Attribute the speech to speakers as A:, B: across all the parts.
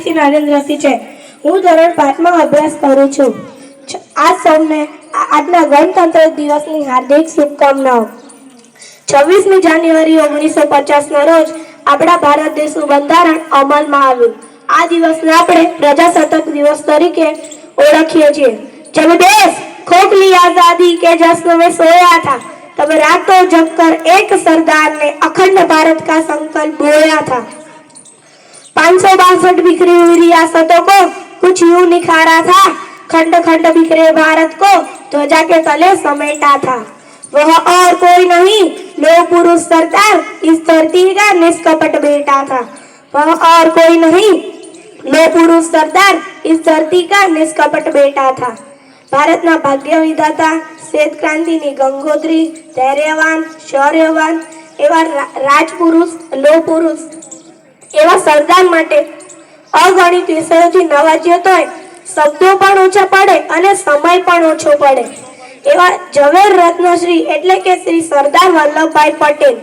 A: પ્રદીપસિંહ નરેન્દ્રસિંહ છે। હું ધોરણ 5માં અભ્યાસ કરું છું। આજ સૌને આજના ગણતંત્ર દિવસની હાર્દિક શુભકામનાઓ। 26મી જાન્યુઆરી 1950ના રોજ આપણા ભારત દેશનું બંધારણ અમલમાં આવ્યું। આ દિવસને આપણે પ્રજાસત્તાક દિવસ તરીકે ઓળખીએ છીએ। जब देश खोखली आजादी के जश्न में सोया था, तब रातों जगकर एक सरदार ने अखंड भारत का संकल्प बोया था। 562 बिखरी हुई रियासतों को कुछ यूं निखारा था, खंड खंड बिखरे भारत को ध्वजा के तले समेटा था। वह और कोई नहीं, लोह पुरुष सरदार इस धरती का निष्कपट बेटा था। वह और कोई नहीं, लोह पुरुष सरदार इस धरती का निष्कपट बेटा था। ભારતના ભાગ્ય વિધાતા, શ્વેત ક્રાંતિની ગંગોત્રી, ધૈર્યવાન, શૌર્યવાન એવા રાજપુરુષ, લોહ પુરુષ એવા સરદાર માટે અગણિત વિષયોથી નવાજ્યો તોય શબ્દો પણ ઓછા પડે અને સમય પણ ઓછો પડે એવા ઝવેર રત્નશ્રી એટલે કે શ્રી સરદાર વલ્લભભાઈ પટેલ।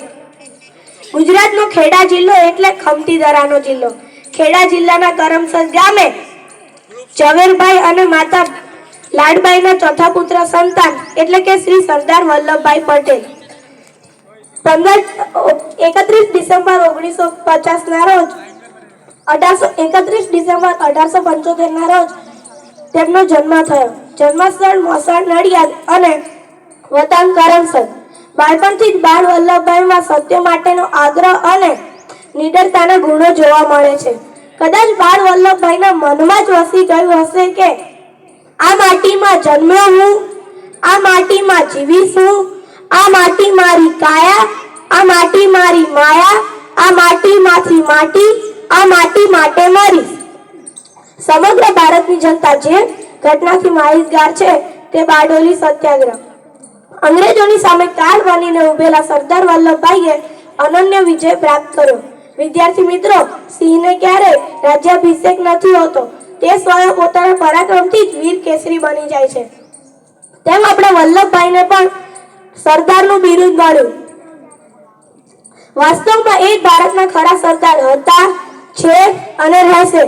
A: ગુજરાતનો ખેડા જિલ્લો એટલે ખમતી દરાનો જિલ્લો। ખેડા જિલ્લાના કરમસદ ગામે ઝવેરભાઈ અને માતા લાડબાઈના ચોથા પુત્ર સંતાન એટલે કે શ્રી સરદાર વલ્લભભાઈ પટેલ 31 ડિસેમ્બર 1950ના રોજ 31 ડિસેમ્બર 1875ના રોજ તેમનો જન્મ થયો। જન્મસ્થળ મોસાળ નડિયાદ અને વતન કરમસદ। બાળપણથી જ બાળ વલ્લભભાઈમાં સત્ય માટેનો આગ્રહ અને નિડરતાના ગુણો જોવા મળે છે। કદાચ બાળ વલ્લભભાઈના મનમાં જ વસી ગયું હશે કે આ માટીમાં જન્મ્યો હું, આ માટીમાં જીવીશ હું, આ માટી મારી કાયા, આ માટી મારી માયા, આ માટીમાંથી માટી, આ માટી માટે મરીશ। સમગ્ર ભારતની જનતા જે ઘટનાથી માહિતગાર છે તે બારડોલી સત્યાગ્રહ। અંગ્રેજોની સામે કાળ બનીને ઉભેલા સરદાર વલ્લભભાઈએ અનન્ય વિજય પ્રાપ્ત કર્યો। વિદ્યાર્થી મિત્રો, સિંહને ક્યારેય રાજ્યાભિષેક નથી હોતો, તે સ્વયં પોતાના પરાક્રમથી જ વીર કેસરી બની જાય છે। તેમ આપણે વલ્લભભાઈને પણ સરદારનું બિરુદ મળ્યું। વાસ્તવમાં એ જ ભારતના ખરા સરદાર હતા, છે અને રહેશે।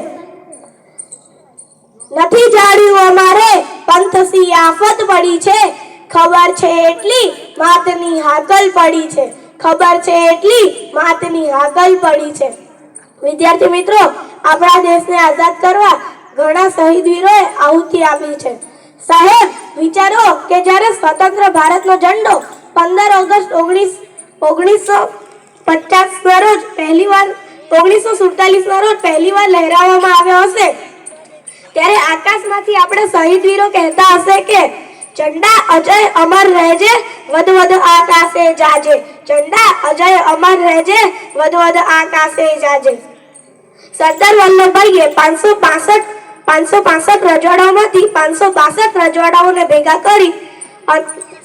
A: નથી જાણ્યું અમારે પંથસી આફત પડી છે, ખબર છે એટલી માતની હાકલ પડી છે, ખબર છે એટલી માતની હાકલ પડી છે। વિદ્યાર્થી મિત્રો, આપણા દેશને આઝાદ કરવા ઘણા શહીદ વીરોએ આહુતિ આપી છે। સાહેબ, વિચારો કે જ્યારે સ્વતંત્ર ભારતનો ઝંડો 15 ઓગસ્ટ 1947ના રોજ પહેલીવાર લહેરાવવામાં આવ્યો હશે, ત્યારે આકાશમાંથી આપણે શહીદ વીરો કહેતા હશે કે ઝંડા અજય અમર રહેજે, વધ આકાશે જાજે, ઝંડા અજય અમર રહેજે, વધ આકાશે જાજે। સરદાર વલ્લભભાઈએ 565 રજવાડાઓમાંથી 562 રજવાડાઓને ભેગા કરી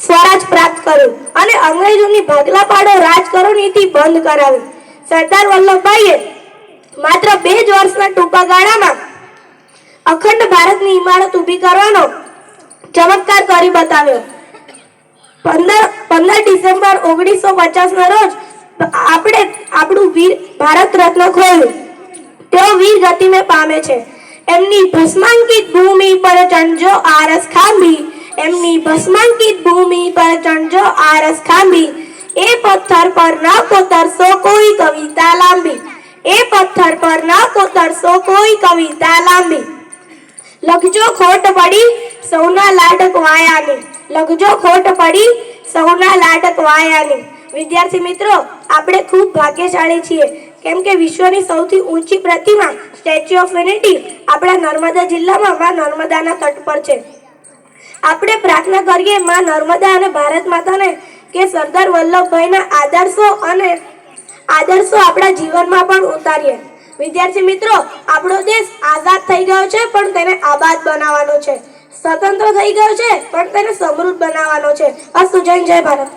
A: સ્વરાજ પ્રાપ્ત કર્યું અને અંગ્રેજોની ભાગલા પાડો રાજ કરો નીતિ બંધ કરાવી। સરદાર વલ્લભભાઈએ માત્ર 2 જ વર્ષના ટૂંકા ગાળામાં અખંડ ભારતની ઇમારત ઊભી કરવાનો ચમત્કાર કરી બતાવ્યો। 15 ડિસેમ્બર 1950ના રોજ આપણે આપણું વીર ભારત રત્ન ખોલ્યું। તેઓ વીર ગતિને પામે છે। એમની ભસ્માંકિત ભૂમિ પર ચણજો આરસ ખાંભી, એમની ભસ્માંકિત ભૂમિ પર ચણજો આરસ ખાંભી, એ પથ્થર પર ન કોતરશો કોઈ કવિતા લાંબી, એ પથ્થર પર ન કોતરશો કોઈ કવિતા લાંબી। લખજો ખોટ પડી સૌના લાડક વાયાની, લખજો ખોટ પડી સૌના લાડક વાયાની। વિદ્યાર્થી મિત્રો, આપણે ખૂબ ભાગ્યશાળી છીએ કેમ કે વિશ્વની સૌથી ઊંચી પ્રતિમા સ્ટેચ્યુ ઓફ યુનિટી આપણા નર્મદા જિલ્લામાં માં નર્મદાના તટ પર છે। આપણે પ્રાર્થના કરીએ માં નર્મદા અને ભારત માતાને કે સરદાર વલ્લભભાઈના આદર્શો આપણા જીવનમાં પણ ઉતારીએ। વિદ્યાર્થી મિત્રો, આપણો દેશ આઝાદ થઈ ગયો છે પણ તેને આબાદ બનાવવાનો છે, સ્વતંત્ર થઈ ગયો છે પણ તેને સમૃદ્ધ બનાવવાનો છે। અસ્તુ, જય ભારત।